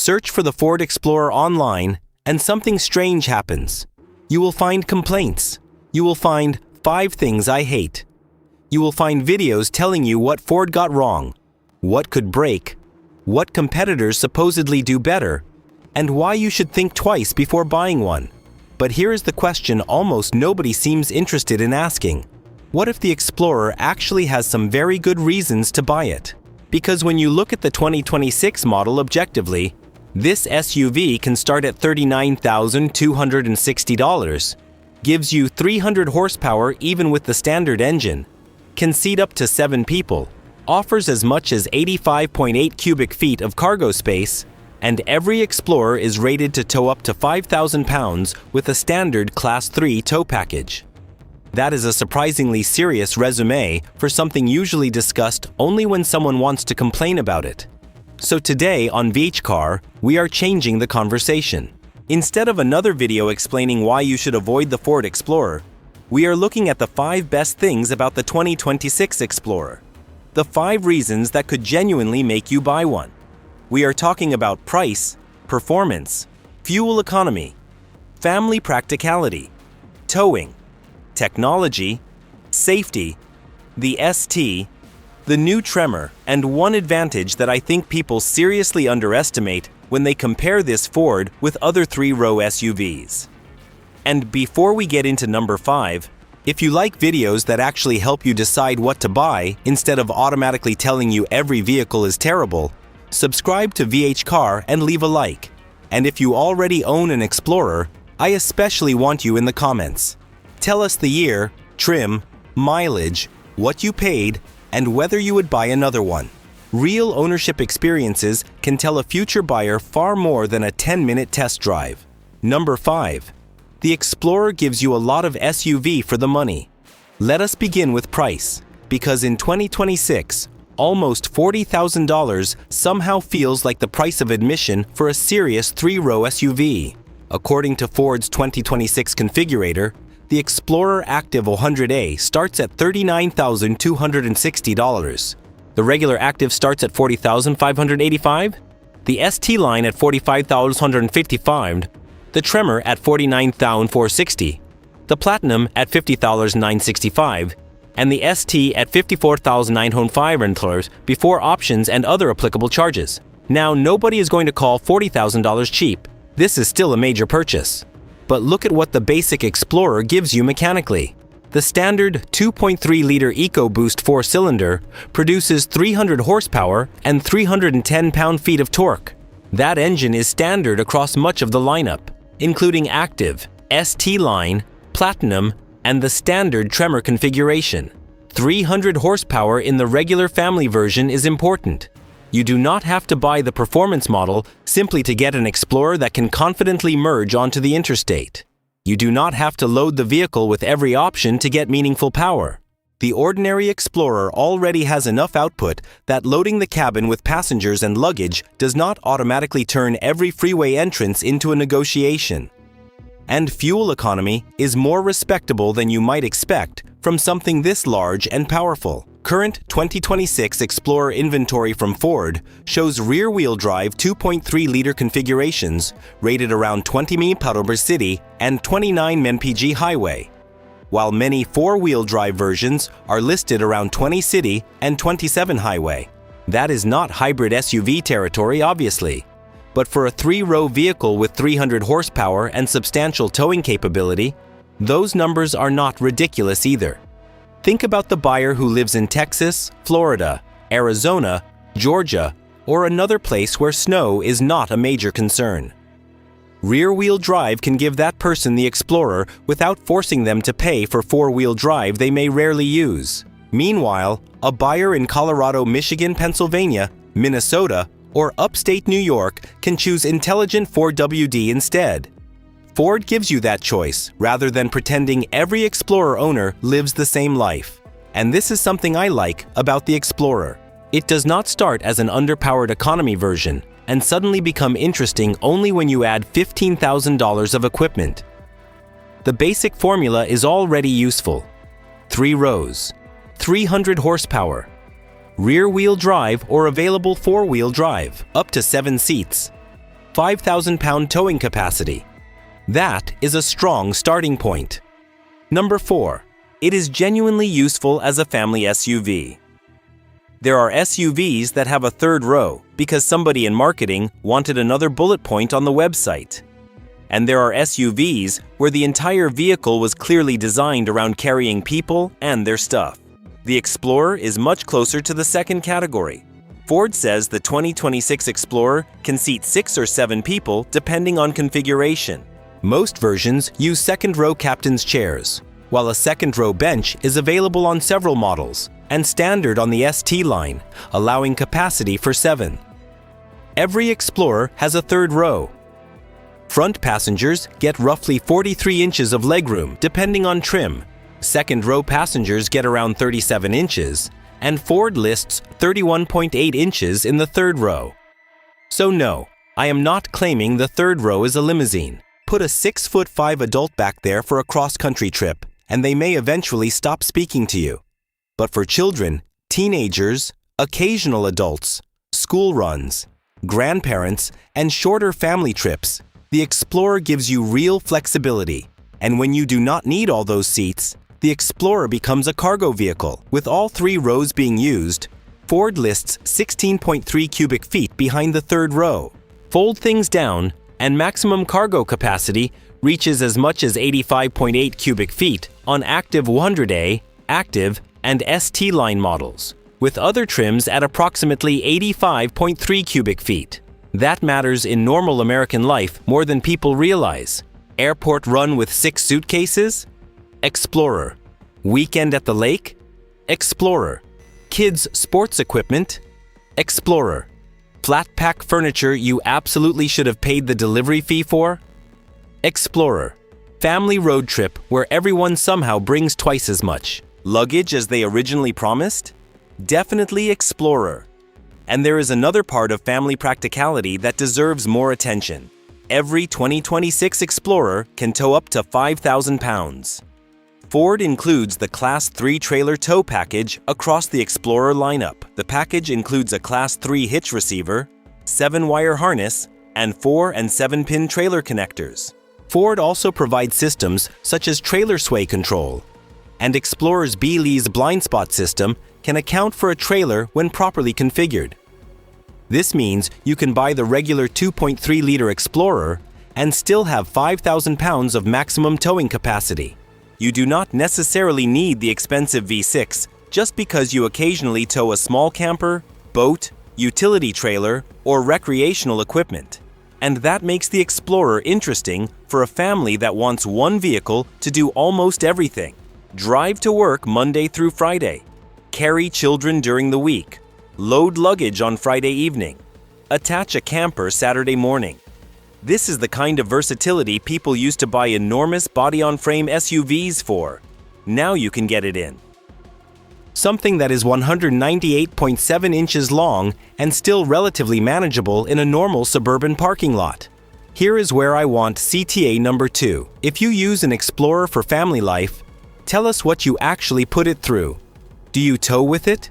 Search for the Ford Explorer online, and something strange happens. You will find complaints. You will find 5 things I hate. You will find videos telling you what Ford got wrong, what could break, what competitors supposedly do better, and why you should think twice before buying one. But here is the question almost nobody seems interested in asking. What if the Explorer actually has some very good reasons to buy it? Because when you look at the 2026 model objectively, this SUV can start at $39,260, gives you 300 horsepower even with the standard engine, can seat up to 7 people, offers as much as 85.8 cubic feet of cargo space, and every Explorer is rated to tow up to 5,000 pounds with a standard Class 3 tow package. That is a surprisingly serious resume for something usually discussed only when someone wants to complain about it. So today on VHCar, we are changing the conversation. Instead of another video explaining why you should avoid the Ford Explorer, we are looking at the 5 best things about the 2026 Explorer. The 5 reasons that could genuinely make you buy one. We are talking about price, performance, fuel economy, family practicality, towing, technology, safety, the ST, the new Tremor, and one advantage that I think people seriously underestimate when they compare this Ford with other 3-row SUVs. And before we get into number 5, if you like videos that actually help you decide what to buy instead of automatically telling you every vehicle is terrible, subscribe to VHCar and leave a like. And if you already own an Explorer, I especially want you in the comments. Tell us the year, trim, mileage, what you paid, and whether you would buy another one. Real ownership experiences can tell a future buyer far more than a 10-minute test drive. Number 5. The Explorer gives you a lot of SUV for the money. Let us begin with price, because in 2026, almost $40,000 somehow feels like the price of admission for a serious 3-row SUV. According to Ford's 2026 configurator, the Explorer Active 100A starts at $39,260. The regular Active starts at $40,585, the ST line at $45,155, the Tremor at $49,460, the Platinum at $50,965, and the ST at $54,905 before options and other applicable charges. Now, nobody is going to call $40,000 cheap. This is still a major purchase. But look at what the basic Explorer gives you mechanically. The standard 2.3-liter EcoBoost 4-cylinder produces 300 horsepower and 310 pound-feet of torque. That engine is standard across much of the lineup, including Active, ST line, Platinum, and the standard Tremor configuration. 300 horsepower in the regular family version is important. You do not have to buy the performance model simply to get an Explorer that can confidently merge onto the interstate. You do not have to load the vehicle with every option to get meaningful power. The ordinary Explorer already has enough output that loading the cabin with passengers and luggage does not automatically turn every freeway entrance into a negotiation. And fuel economy is more respectable than you might expect from something this large and powerful. Current 2026 Explorer inventory from Ford shows rear-wheel drive 2.3-liter configurations rated around 20 mph per city and 29 mpg highway, while many 4-wheel drive versions are listed around 20 city and 27 highway. That is not hybrid SUV territory, obviously. But for a 3-row vehicle with 300 horsepower and substantial towing capability, those numbers are not ridiculous either. Think about the buyer who lives in Texas, Florida, Arizona, Georgia, or another place where snow is not a major concern. Rear-wheel drive can give that person the Explorer without forcing them to pay for 4-wheel drive they may rarely use. Meanwhile, a buyer in Colorado, Michigan, Pennsylvania, Minnesota, or upstate New York can choose intelligent 4WD instead. Ford gives you that choice rather than pretending every Explorer owner lives the same life. And this is something I like about the Explorer. It does not start as an underpowered economy version and suddenly become interesting only when you add $15,000 of equipment. The basic formula is already useful. 3 rows, 300 horsepower, rear-wheel drive or available 4-wheel drive, up to 7 seats, 5,000-pound towing capacity. That is a strong starting point. Number 4. It is genuinely useful as a family SUV. There are SUVs that have a third row because somebody in marketing wanted another bullet point on the website. And there are SUVs where the entire vehicle was clearly designed around carrying people and their stuff. The Explorer is much closer to the second category. Ford says the 2026 Explorer can seat 6 or 7 people depending on configuration. Most versions use second-row captain's chairs, while a second-row bench is available on several models and standard on the ST line, allowing capacity for 7. Every Explorer has a third row. Front passengers get roughly 43 inches of legroom depending on trim. Second-row passengers get around 37 inches, and Ford lists 31.8 inches in the third row. So no, I am not claiming the third row is a limousine. Put a 6'5" adult back there for a cross-country trip, and they may eventually stop speaking to you. But for children, teenagers, occasional adults, school runs, grandparents, and shorter family trips, the Explorer gives you real flexibility. And when you do not need all those seats, the Explorer becomes a cargo vehicle. With all 3 rows being used, Ford lists 16.3 cubic feet behind the third row. Fold things down, and maximum cargo capacity reaches as much as 85.8 cubic feet on Active 100A, Active, and ST line models, with other trims at approximately 85.3 cubic feet. That matters in normal American life more than people realize. Airport run with 6 suitcases? Explorer. Weekend at the lake? Explorer. Kids' sports equipment? Explorer. Flat pack furniture you absolutely should have paid the delivery fee for? Explorer. Family road trip where everyone somehow brings twice as much luggage as they originally promised? Definitely Explorer. And there is another part of family practicality that deserves more attention. Every 2026 Explorer can tow up to 5,000 pounds. Ford includes the Class 3 trailer tow package across the Explorer lineup. The package includes a Class 3 hitch receiver, 7-wire harness, and 4 and 7-pin trailer connectors. Ford also provides systems such as trailer sway control, and Explorer's B-Lee's blind spot system can account for a trailer when properly configured. This means you can buy the regular 2.3-liter Explorer and still have 5,000 pounds of maximum towing capacity. You do not necessarily need the expensive V6 just because you occasionally tow a small camper, boat, utility trailer, or recreational equipment. And that makes the Explorer interesting for a family that wants one vehicle to do almost everything. Drive to work Monday through Friday. Carry children during the week. Load luggage on Friday evening. Attach a camper Saturday morning. This is the kind of versatility people used to buy enormous body-on-frame SUVs for. Now you can get it in. Something that is 198.7 inches long and still relatively manageable in a normal suburban parking lot. Here is where I want CTA number 2. If you use an Explorer for family life, tell us what you actually put it through. Do you tow with it?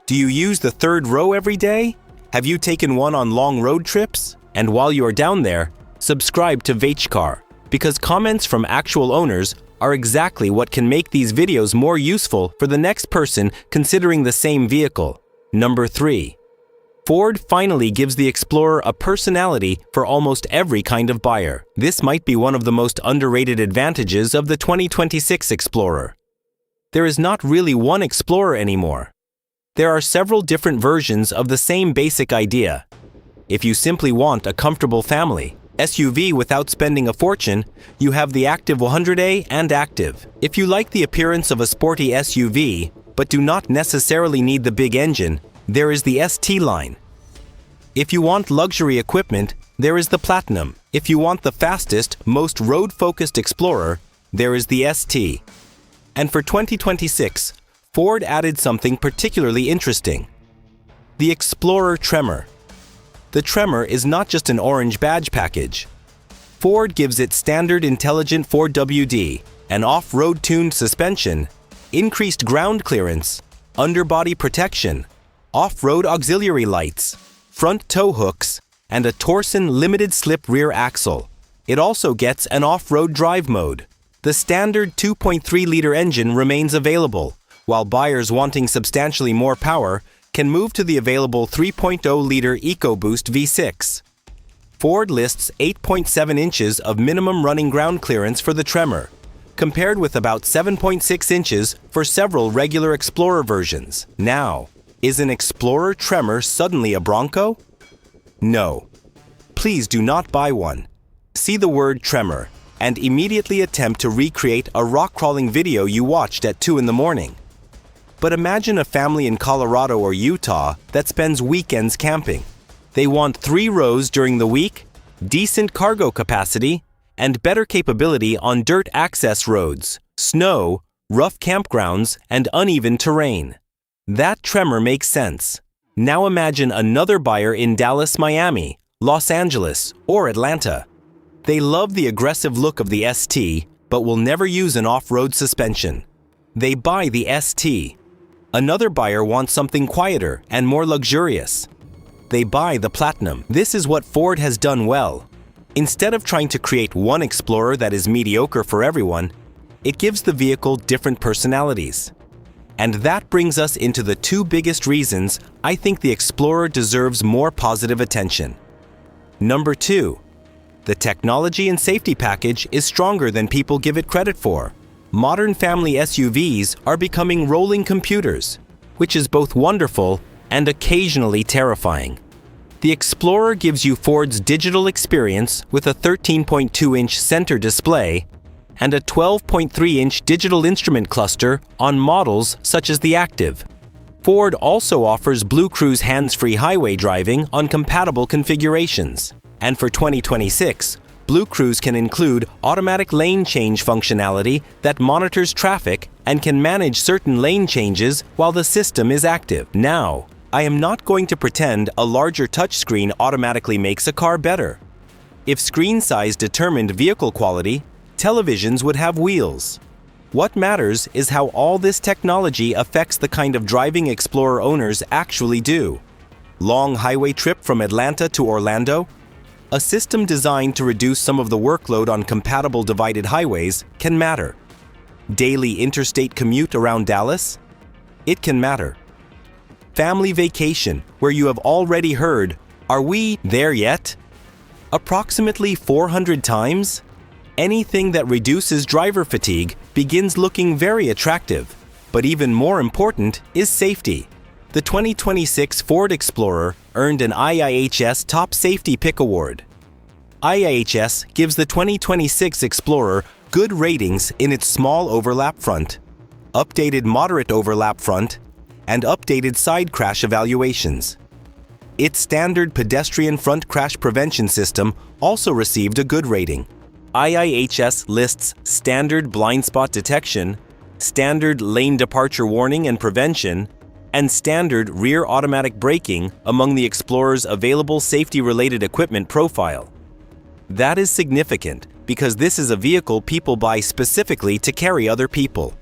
Do you use the third row every day? Have you taken one on long road trips? And while you are down there, subscribe to VHCar, because comments from actual owners are exactly what can make these videos more useful for the next person considering the same vehicle. Number 3. Ford finally gives the Explorer a personality for almost every kind of buyer. This might be one of the most underrated advantages of the 2026 Explorer. There is not really one Explorer anymore. There are several different versions of the same basic idea. If you simply want a comfortable family SUV without spending a fortune, you have the Active 100A and Active. If you like the appearance of a sporty SUV, but do not necessarily need the big engine, there is the ST line. If you want luxury equipment, there is the Platinum. If you want the fastest, most road-focused Explorer, there is the ST. And for 2026, Ford added something particularly interesting: the Explorer Tremor. The Tremor is not just an orange badge package. Ford gives it standard intelligent 4WD, an off-road tuned suspension, increased ground clearance, underbody protection, off-road auxiliary lights, front tow hooks, and a Torsen limited-slip rear axle. It also gets an off-road drive mode. The standard 2.3-liter engine remains available, while buyers wanting substantially more power can move to the available 3.0-liter EcoBoost V6. Ford lists 8.7 inches of minimum running ground clearance for the Tremor, compared with about 7.6 inches for several regular Explorer versions. Now, is an Explorer Tremor suddenly a Bronco? No. Please do not buy one. See the word Tremor and immediately attempt to recreate a rock crawling video you watched at 2 in the morning. But imagine a family in Colorado or Utah that spends weekends camping. They want 3 rows during the week, decent cargo capacity, and better capability on dirt access roads, snow, rough campgrounds, and uneven terrain. That Tremor makes sense. Now imagine another buyer in Dallas, Miami, Los Angeles, or Atlanta. They love the aggressive look of the ST, but will never use an off-road suspension. They buy the ST. Another buyer wants something quieter and more luxurious. They buy the Platinum. This is what Ford has done well. Instead of trying to create one Explorer that is mediocre for everyone, it gives the vehicle different personalities. And that brings us into the 2 biggest reasons I think the Explorer deserves more positive attention. Number 2. The technology and safety package is stronger than people give it credit for. Modern family SUVs are becoming rolling computers, which is both wonderful and occasionally terrifying. The Explorer gives you Ford's digital experience with a 13.2-inch center display and a 12.3-inch digital instrument cluster on models such as the Active. Ford also offers BlueCruise hands-free highway driving on compatible configurations. And for 2026, BlueCruise can include automatic lane change functionality that monitors traffic and can manage certain lane changes while the system is active. Now, I am not going to pretend a larger touchscreen automatically makes a car better. If screen size determined vehicle quality, televisions would have wheels. What matters is how all this technology affects the kind of driving Explorer owners actually do. Long highway trip from Atlanta to Orlando? A system designed to reduce some of the workload on compatible divided highways can matter. Daily interstate commute around Dallas? It can matter. Family vacation, where you have already heard, "Are we there yet?" approximately 400 times? Anything that reduces driver fatigue begins looking very attractive. But even more important is safety. The 2026 Ford Explorer earned an IIHS Top Safety Pick Award. IIHS gives the 2026 Explorer good ratings in its small overlap front, updated moderate overlap front, and updated side crash evaluations. Its standard pedestrian front crash prevention system also received a good rating. IIHS lists standard blind spot detection, standard lane departure warning and prevention, and standard rear automatic braking among the Explorer's available safety-related equipment profile. That is significant because this is a vehicle people buy specifically to carry other people.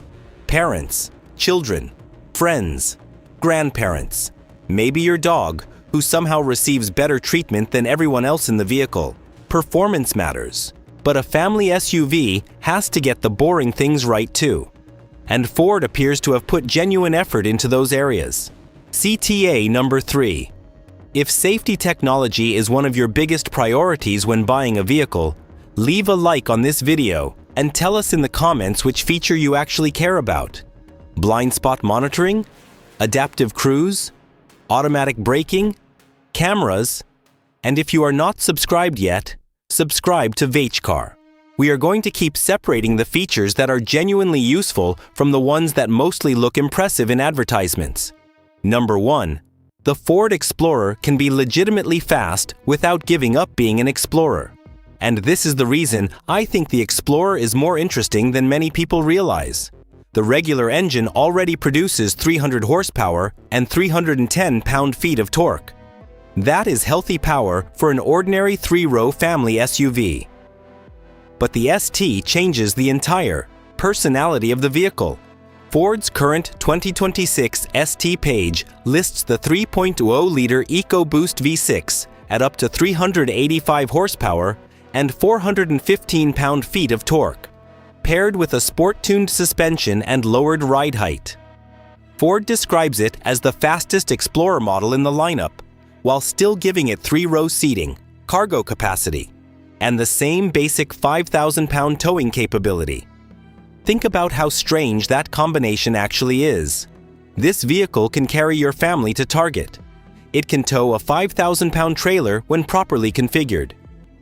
Parents, children, friends, grandparents, maybe your dog, who somehow receives better treatment than everyone else in the vehicle. Performance matters, but a family SUV has to get the boring things right too. And Ford appears to have put genuine effort into those areas. CTA number 3. If safety technology is one of your biggest priorities when buying a vehicle, leave a like on this video and tell us in the comments which feature you actually care about. Blind spot monitoring? Adaptive cruise? Automatic braking? Cameras? And if you are not subscribed yet, subscribe to VHCar. We are going to keep separating the features that are genuinely useful from the ones that mostly look impressive in advertisements. Number 1. The Ford Explorer can be legitimately fast without giving up being an Explorer. And this is the reason I think the Explorer is more interesting than many people realize. The regular engine already produces 300 horsepower and 310 pound-feet of torque. That is healthy power for an ordinary 3-row family SUV. But the ST changes the entire personality of the vehicle. Ford's current 2026 ST page lists the 3.0-liter EcoBoost V6 at up to 385 horsepower and 415 pound-feet of torque, paired with a sport-tuned suspension and lowered ride height. Ford describes it as the fastest Explorer model in the lineup, while still giving it 3-row seating, cargo capacity, and the same basic 5,000-pound towing capability. Think about how strange that combination actually is. This vehicle can carry your family to Target. It can tow a 5,000-pound trailer when properly configured.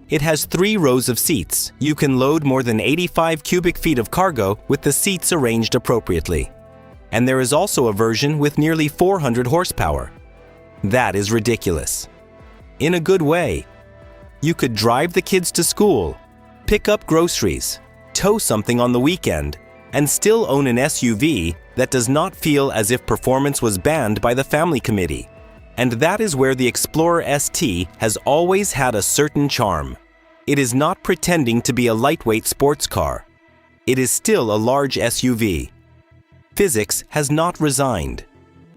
It has 3 rows of seats. You can load more than 85 cubic feet of cargo with the seats arranged appropriately. And there is also a version with nearly 400 horsepower. That is ridiculous. In a good way. You could drive the kids to school, pick up groceries, tow something on the weekend, and still own an SUV that does not feel as if performance was banned by the family committee. And that is where the Explorer ST has always had a certain charm. It is not pretending to be a lightweight sports car. It is still a large SUV. Physics has not resigned.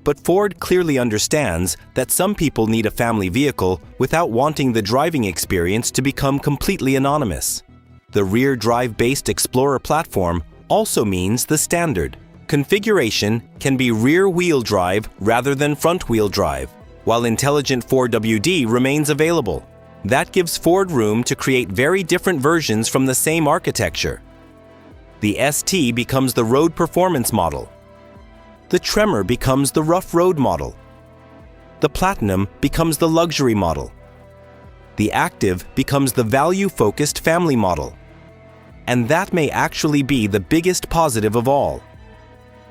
But Ford clearly understands that some people need a family vehicle without wanting the driving experience to become completely anonymous. The rear drive-based Explorer platform also means the standard configuration can be rear-wheel drive rather than front-wheel drive, while intelligent 4WD remains available. That gives Ford room to create very different versions from the same architecture. The ST becomes the road performance model. The Tremor becomes the rough road model. The Platinum becomes the luxury model. The Active becomes the value-focused family model. And that may actually be the biggest positive of all.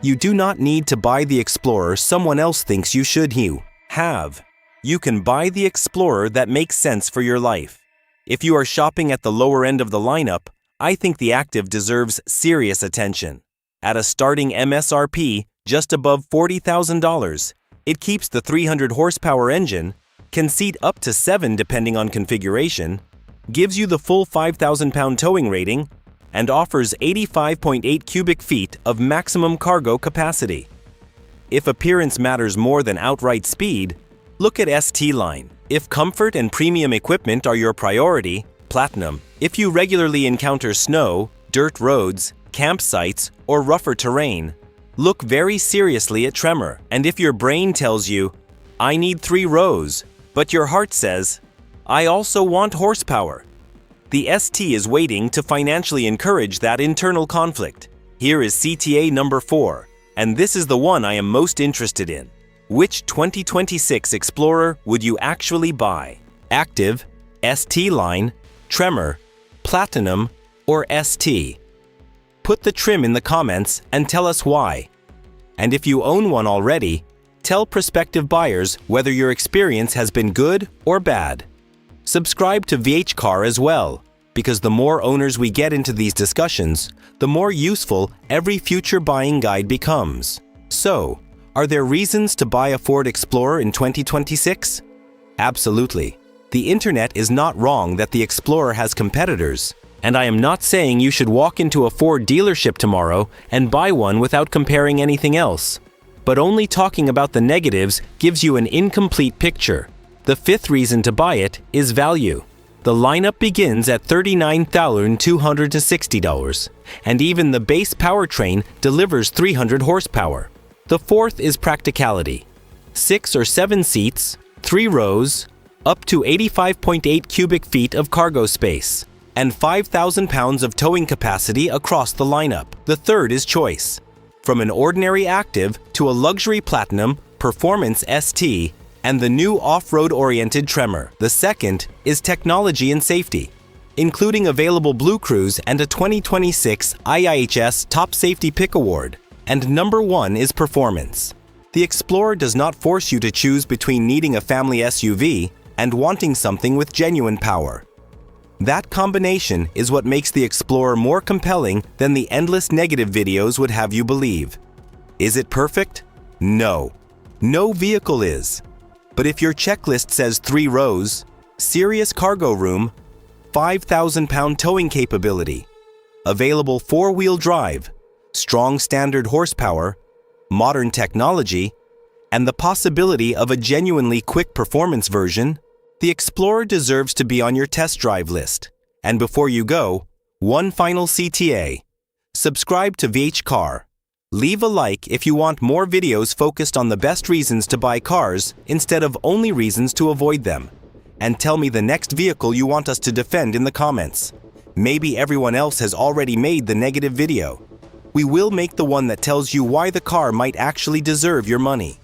You do not need to buy the Explorer someone else thinks you should have. You can buy the Explorer that makes sense for your life. If you are shopping at the lower end of the lineup, I think the Active deserves serious attention. At a starting MSRP just above $40,000, it keeps the 300 horsepower engine, can seat up to 7 depending on configuration, gives you the full 5,000-pound towing rating, and offers 85.8 cubic feet of maximum cargo capacity. If appearance matters more than outright speed, look at ST line. If comfort and premium equipment are your priority, Platinum. If you regularly encounter snow, dirt roads, campsites, or rougher terrain, look very seriously at Tremor. And if your brain tells you, I need 3 rows, but your heart says, I also want horsepower, the ST is waiting to financially encourage that internal conflict. Here is CTA number 4, and this is the one I am most interested in. Which 2026 Explorer would you actually buy? Active, ST line, Tremor, Platinum, or ST? Put the trim in the comments and tell us why. And if you own one already, tell prospective buyers whether your experience has been good or bad. Subscribe to VHCar as well, because the more owners we get into these discussions, the more useful every future buying guide becomes. So, are there reasons to buy a Ford Explorer in 2026? Absolutely. The internet is not wrong that the Explorer has competitors, and I am not saying you should walk into a Ford dealership tomorrow and buy one without comparing anything else. But only talking about the negatives gives you an incomplete picture. The 5th reason to buy it is value. The lineup begins at $39,260, and even the base powertrain delivers 300 horsepower. The 4th is practicality. 6 or 7 seats, 3 rows, up to 85.8 cubic feet of cargo space, and 5,000 pounds of towing capacity across the lineup. The 3rd is choice. From an ordinary Active to a luxury Platinum, Performance ST, and the new off-road-oriented Tremor. The 2nd is technology and safety, including available Blue Cruise and a 2026 IIHS Top Safety Pick Award. And number 1 is performance. The Explorer does not force you to choose between needing a family SUV and wanting something with genuine power. That combination is what makes the Explorer more compelling than the endless negative videos would have you believe. Is it perfect? No. No vehicle is. But if your checklist says 3 rows, serious cargo room, 5,000-pound towing capability, available 4-wheel drive, strong standard horsepower, modern technology, and the possibility of a genuinely quick performance version, The Explorer deserves to be on your test drive list. And before you go, one final CTA. Subscribe to VH Car. Leave a like if you want more videos focused on the best reasons to buy cars instead of only reasons to avoid them. And tell me the next vehicle you want us to defend in the comments. Maybe everyone else has already made the negative video. We will make the one that tells you why the car might actually deserve your money.